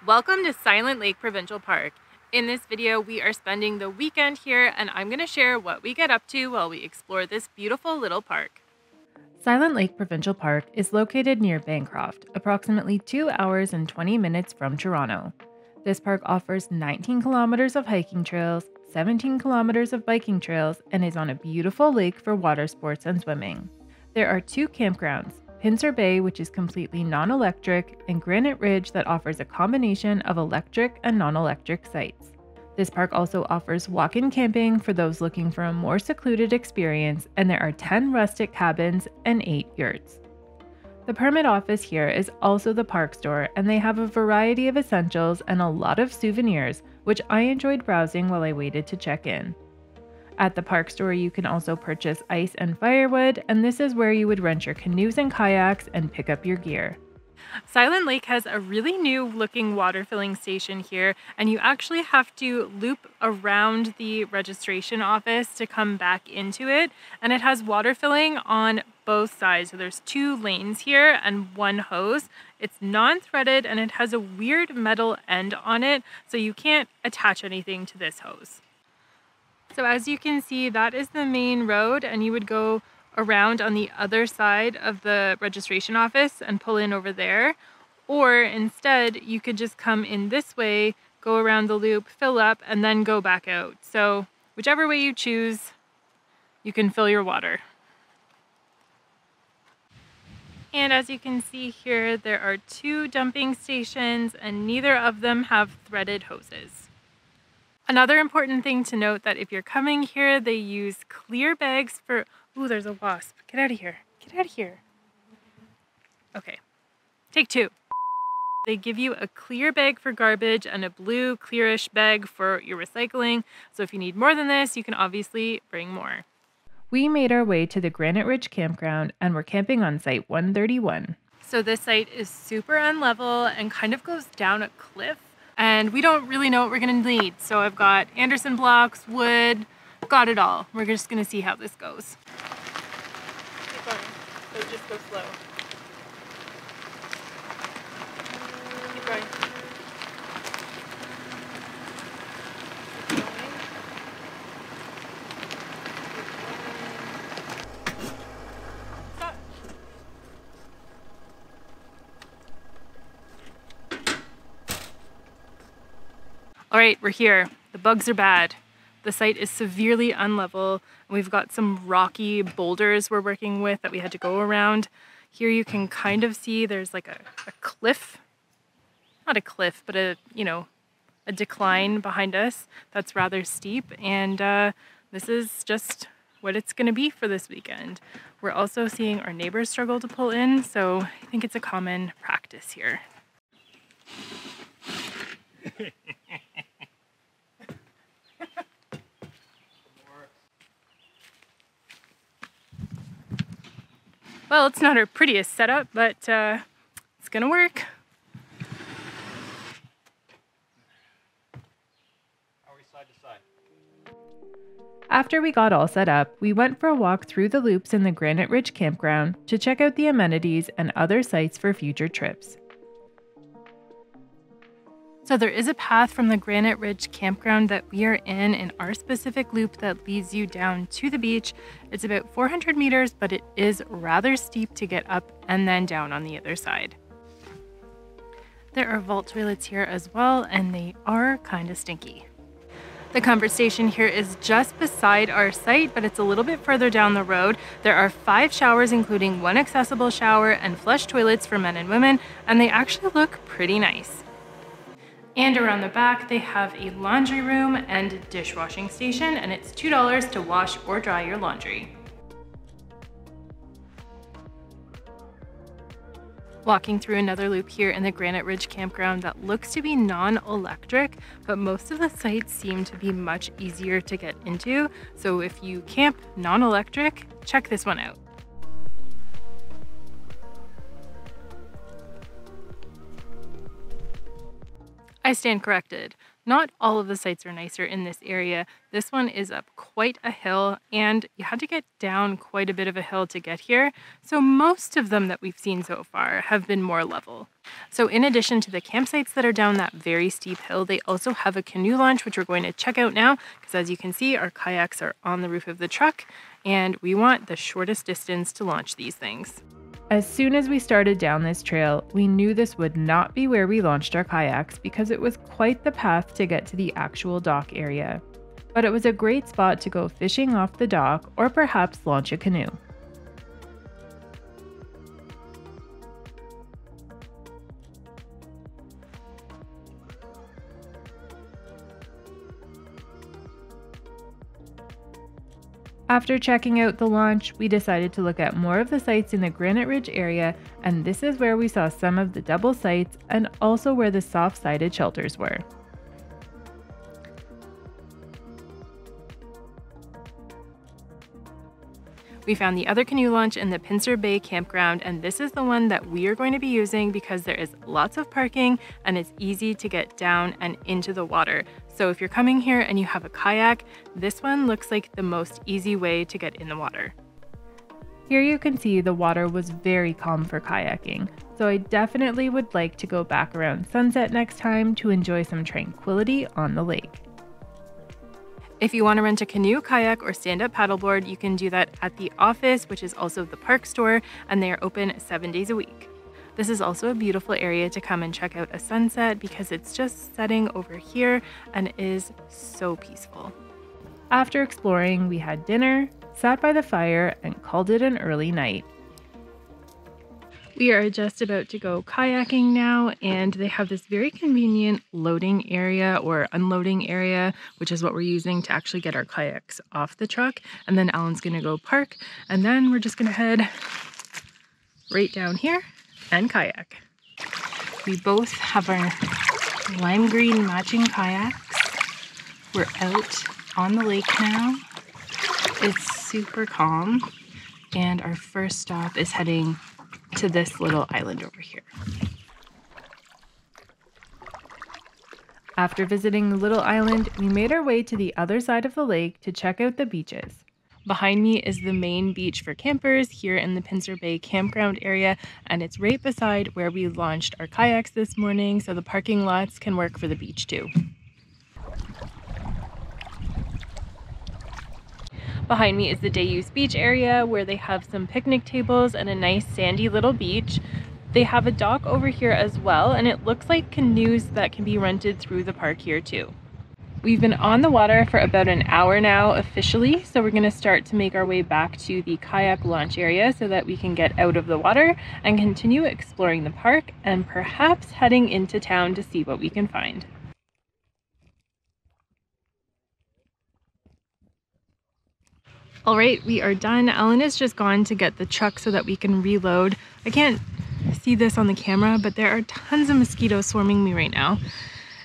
Welcome to Silent Lake Provincial Park. In this video, we are spending the weekend here and I'm going to share what we get up to while we explore this beautiful little park. Silent Lake Provincial Park is located near Bancroft, approximately 2 hours and 20 minutes from Toronto. This park offers 19 kilometers of hiking trails, 17 kilometers of biking trails, and is on a beautiful lake for water sports and swimming. There are 2 campgrounds, Pincer Bay, which is completely non-electric, and Granite Ridge that offers a combination of electric and non-electric sites. This park also offers walk-in camping for those looking for a more secluded experience, and there are 10 rustic cabins and 8 yurts. The permit office here is also the park store, and they have a variety of essentials and a lot of souvenirs, which I enjoyed browsing while I waited to check in. At the park store, you can also purchase ice and firewood, and this is where you would rent your canoes and kayaks and pick up your gear. Silent Lake has a really new looking water filling station here, and you actually have to loop around the registration office to come back into it, and it has water filling on both sides. So there's 2 lanes here and 1 hose. It's non-threaded and it has a weird metal end on it, so you can't attach anything to this hose. So as you can see, that is the main road, and you would go around on the other side of the registration office and pull in over there. Or instead, you could just come in this way, go around the loop, fill up, and then go back out. So whichever way you choose, you can fill your water. And as you can see here, there are 2 dumping stations, and neither of them have threaded hoses. Another important thing to note that if you're coming here, they use clear bags for... Ooh, there's a wasp. Get out of here. Get out of here. Okay, take 2. They give you a clear bag for garbage and a blue clearish bag for your recycling. So if you need more than this, you can obviously bring more. We made our way to the Granite Ridge campground and we're camping on site 131. So this site is super unlevel and kind of goes down a cliff. And we don't really know what we're gonna need. So I've got Anderson blocks, wood, got it all. We're just gonna see how this goes. Keep going, so just go slow. Keep going. Stop. All right, we're here. The bugs are bad. The site is severely unlevel. We've got some rocky boulders we're working with that we had to go around. Here you can kind of see there's like a cliff. Not a cliff, but a decline behind us that's rather steep. And this is just what it's gonna be for this weekend. We're also seeing our neighbors struggle to pull in, so I think it's a common practice here. Well, it's not our prettiest setup, but it's gonna work. Are we side to side? After we got all set up, we went for a walk through the loops in the Granite Ridge campground to check out the amenities and other sites for future trips. So there is a path from the Granite Ridge campground that we are in our specific loop that leads you down to the beach. It's about 400 meters, but it is rather steep to get up and then down on the other side. There are vault toilets here as well, and they are kind of stinky. The comfort station here is just beside our site, but it's a little bit further down the road. There are 5 showers, including 1 accessible shower and flush toilets for men and women, and they actually look pretty nice. And around the back, they have a laundry room and dishwashing station, and it's $2 to wash or dry your laundry. Walking through another loop here in the Granite Ridge campground that looks to be non-electric, but most of the sites seem to be much easier to get into. So if you camp non-electric, check this one out. I stand corrected. Not all of the sites are nicer in this area. This one is up quite a hill, and you had to get down quite a bit of a hill to get here. So most of them that we've seen so far have been more level. So in addition to the campsites that are down that very steep hill, they also have a canoe launch, which we're going to check out now, because as you can see, our kayaks are on the roof of the truck, and we want the shortest distance to launch these things. As soon as we started down this trail, we knew this would not be where we launched our kayaks because it was quite the path to get to the actual dock area. But it was a great spot to go fishing off the dock or perhaps launch a canoe. After checking out the launch, we decided to look at more of the sites in the Granite Ridge area, and this is where we saw some of the double sites and also where the soft-sided shelters were. We found the other canoe launch in the Pincer Bay campground, and this is the one that we are going to be using because there is lots of parking and it's easy to get down and into the water. So if you're coming here and you have a kayak, this one looks like the most easy way to get in the water. Here you can see the water was very calm for kayaking, so I definitely would like to go back around sunset next time to enjoy some tranquility on the lake. If you want to rent a canoe, kayak, or stand-up paddleboard, you can do that at the office, which is also the park store, and they are open 7 days a week. This is also a beautiful area to come and check out a sunset because it's just setting over here and is so peaceful. After exploring, we had dinner, sat by the fire, and called it an early night. We are just about to go kayaking now, and they have this very convenient loading area or unloading area, which is what we're using to actually get our kayaks off the truck. And then Alan's gonna go park, and then we're just gonna head right down here and kayak. We both have our lime green matching kayaks. We're out on the lake now. It's super calm, and our first stop is heading to this little island over here. After visiting the little island, we made our way to the other side of the lake to check out the beaches. Behind me is the main beach for campers here in the Pincer Bay campground area, and it's right beside where we launched our kayaks this morning, so the parking lots can work for the beach too. Behind me is the day use beach area where they have some picnic tables and a nice sandy little beach. They have a dock over here as well, and it looks like canoes that can be rented through the park here too. We've been on the water for about an hour now officially, so we're going to start to make our way back to the kayak launch area so that we can get out of the water and continue exploring the park and perhaps heading into town to see what we can find. All right, we are done. Alan has just gone to get the truck so that we can reload. I can't see this on the camera, but there are tons of mosquitoes swarming me right now,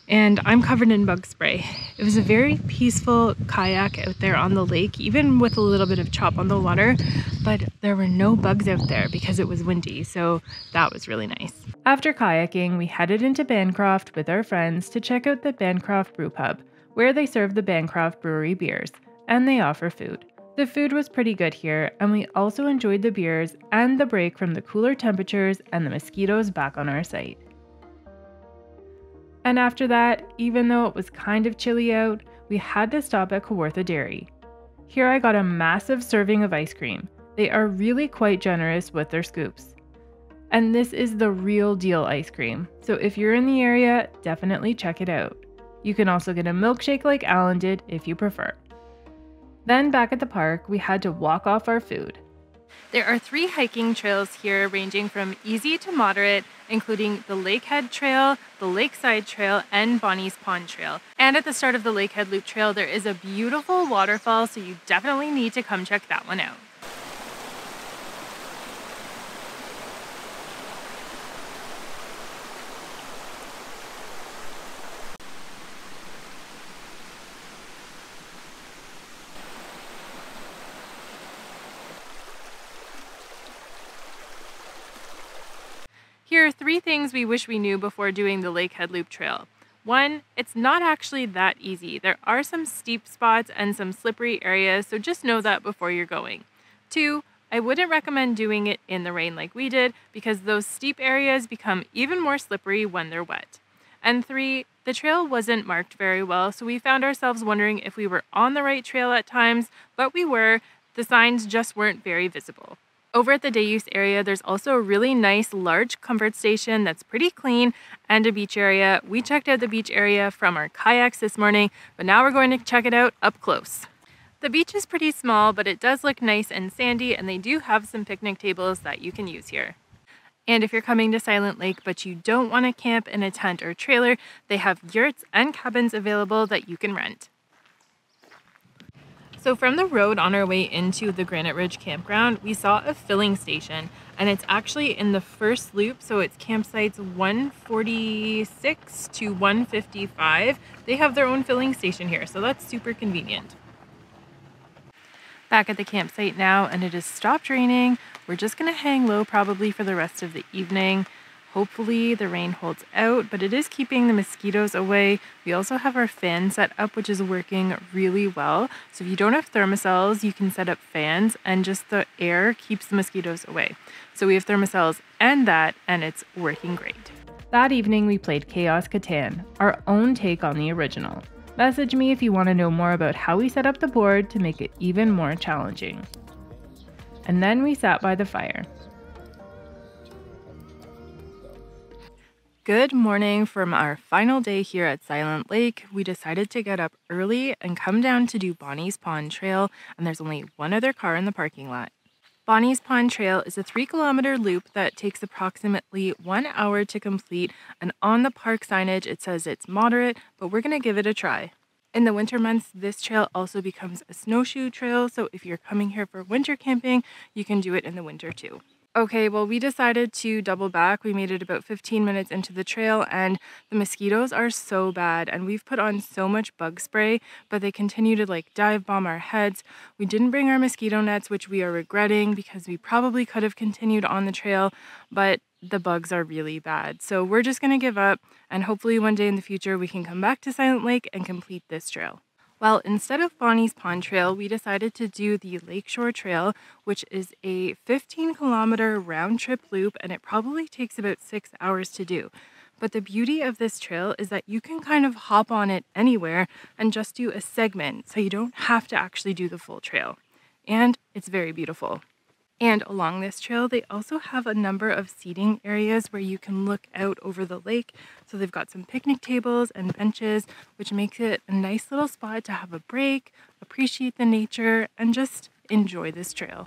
and I'm covered in bug spray. It was a very peaceful kayak out there on the lake, even with a little bit of chop on the water, but there were no bugs out there because it was windy, so that was really nice. After kayaking, we headed into Bancroft with our friends to check out the Bancroft Brewpub, where they serve the Bancroft brewery beers, and they offer food. The food was pretty good here, and we also enjoyed the beers and the break from the cooler temperatures and the mosquitoes back on our site. And after that, even though it was kind of chilly out, we had to stop at Kawartha Dairy. Here I got a massive serving of ice cream. They are really quite generous with their scoops. And this is the real deal ice cream, so if you're in the area, definitely check it out. You can also get a milkshake like Alan did if you prefer. Then back at the park, we had to walk off our food. There are 3 hiking trails here ranging from easy to moderate, including the Lakehead Trail, the Lakeside Trail, and Bonnie's Pond Trail. And at the start of the Lakehead Loop Trail, there is a beautiful waterfall, so you definitely need to come check that one out. Here are 3 things we wish we knew before doing the Lakehead Loop Trail. One, it's not actually that easy. There are some steep spots and some slippery areas, so just know that before you're going. Two, I wouldn't recommend doing it in the rain like we did because those steep areas become even more slippery when they're wet. And three, the trail wasn't marked very well, so we found ourselves wondering if we were on the right trail at times, but we were. The signs just weren't very visible. Over at the day use area, there's also a really nice large comfort station that's pretty clean and a beach area. We checked out the beach area from our kayaks this morning, but now we're going to check it out up close. The beach is pretty small, but it does look nice and sandy, and they do have some picnic tables that you can use here. And if you're coming to Silent Lake but you don't want to camp in a tent or trailer, they have yurts and cabins available that you can rent. So from the road on our way into the Granite Ridge campground, we saw a filling station, and it's actually in the first loop, so it's campsites 146 to 155. They have their own filling station here, so that's super convenient. Back at the campsite now, and it has stopped raining. We're just gonna hang low probably for the rest of the evening. Hopefully the rain holds out, but it is keeping the mosquitoes away. We also have our fan set up, which is working really well. So if you don't have thermocells, you can set up fans and just the air keeps the mosquitoes away. So we have thermocells and that, and it's working great. That evening we played Chaos Catan, our own take on the original. Message me if you want to know more about how we set up the board to make it even more challenging. And then we sat by the fire. Good morning from our final day here at Silent Lake. We decided to get up early and come down to do Bonnie's Pond Trail, and there's only one other car in the parking lot. Bonnie's Pond Trail is a 3-kilometer loop that takes approximately 1 hour to complete, and on the park signage it says it's moderate, but we're gonna give it a try. In the winter months, this trail also becomes a snowshoe trail, so if you're coming here for winter camping, you can do it in the winter too. Okay, well, we decided to double back. We made it about 15 minutes into the trail, and the mosquitoes are so bad, and we've put on so much bug spray, but they continue to dive bomb our heads. We didn't bring our mosquito nets, which we are regretting because we probably could have continued on the trail, but the bugs are really bad. So we're just gonna give up, and hopefully one day in the future we can come back to Silent Lake and complete this trail. Well, instead of Bonnie's Pond Trail, we decided to do the Lakeshore Trail, which is a 15-kilometer round-trip loop, and it probably takes about 6 hours to do. But the beauty of this trail is that you can kind of hop on it anywhere and just do a segment, so you don't have to actually do the full trail. And it's very beautiful. And along this trail, they also have a number of seating areas where you can look out over the lake. So they've got some picnic tables and benches, which makes it a nice little spot to have a break, appreciate the nature, and just enjoy this trail.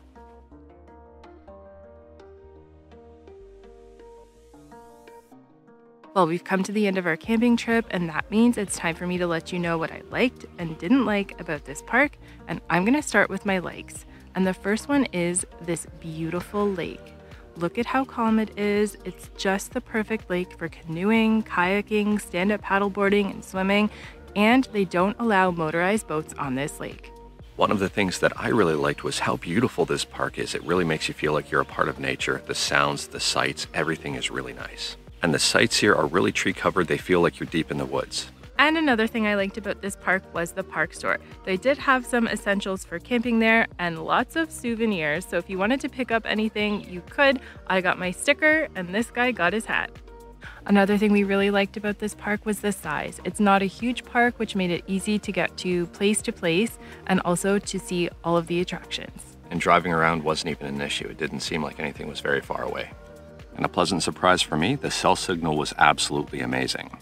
Well, we've come to the end of our camping trip, and that means it's time for me to let you know what I liked and didn't like about this park, and I'm gonna start with my likes. And the first one is this beautiful lake. Look at how calm it is. It's just the perfect lake for canoeing, kayaking, stand-up paddleboarding, and swimming, and they don't allow motorized boats on this lake. One of the things that I really liked was how beautiful this park is. It really makes you feel like you're a part of nature. The sounds, the sights, everything is really nice. And the sights here are really tree covered. They feel like you're deep in the woods. And another thing I liked about this park was the park store. They did have some essentials for camping there and lots of souvenirs. So if you wanted to pick up anything, you could. I got my sticker and this guy got his hat. Another thing we really liked about this park was the size. It's not a huge park, which made it easy to get to place and also to see all of the attractions. And driving around wasn't even an issue. It didn't seem like anything was very far away. And a pleasant surprise for me, the cell signal was absolutely amazing.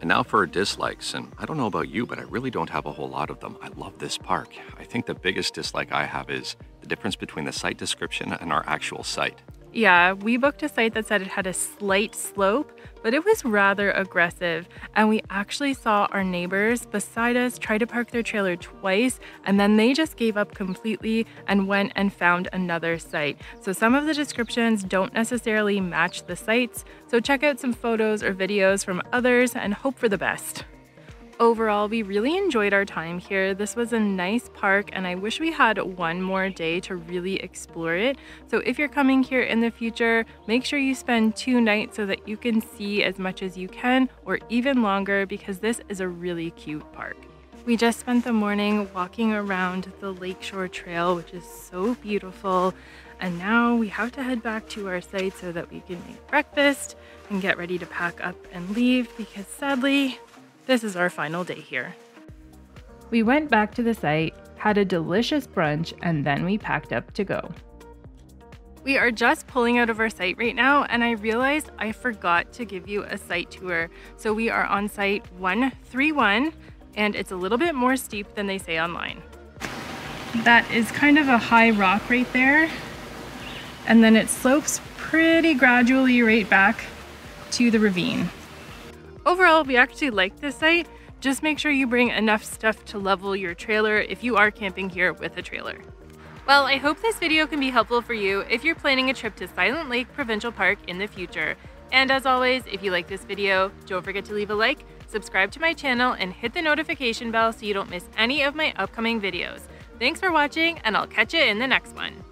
And now for our dislikes, and I don't know about you, but I really don't have a whole lot of them. I love this park. I think the biggest dislike I have is the difference between the site description and our actual site. Yeah, we booked a site that said it had a slight slope, but it was rather aggressive. And we actually saw our neighbors beside us try to park their trailer twice, and then they just gave up completely and went and found another site. So some of the descriptions don't necessarily match the sites, so check out some photos or videos from others and hope for the best. Overall, we really enjoyed our time here. This was a nice park and I wish we had one more day to really explore it. So if you're coming here in the future, make sure you spend 2 nights so that you can see as much as you can or even longer, because this is a really cute park. We just spent the morning walking around the Lakeshore Trail, which is so beautiful. And now we have to head back to our site so that we can make breakfast and get ready to pack up and leave, because sadly, this is our final day here. We went back to the site, had a delicious brunch, and then we packed up to go. We are just pulling out of our site right now, and I realized I forgot to give you a site tour. So we are on site 131, and it's a little bit more steep than they say online. That is kind of a high rock right there, and then it slopes pretty gradually right back to the ravine. Overall, we actually like this site. Just make sure you bring enough stuff to level your trailer if you are camping here with a trailer. Well, I hope this video can be helpful for you if you're planning a trip to Silent Lake Provincial Park in the future. And as always, if you like this video, don't forget to leave a like, subscribe to my channel, and hit the notification bell so you don't miss any of my upcoming videos. Thanks for watching, and I'll catch you in the next one.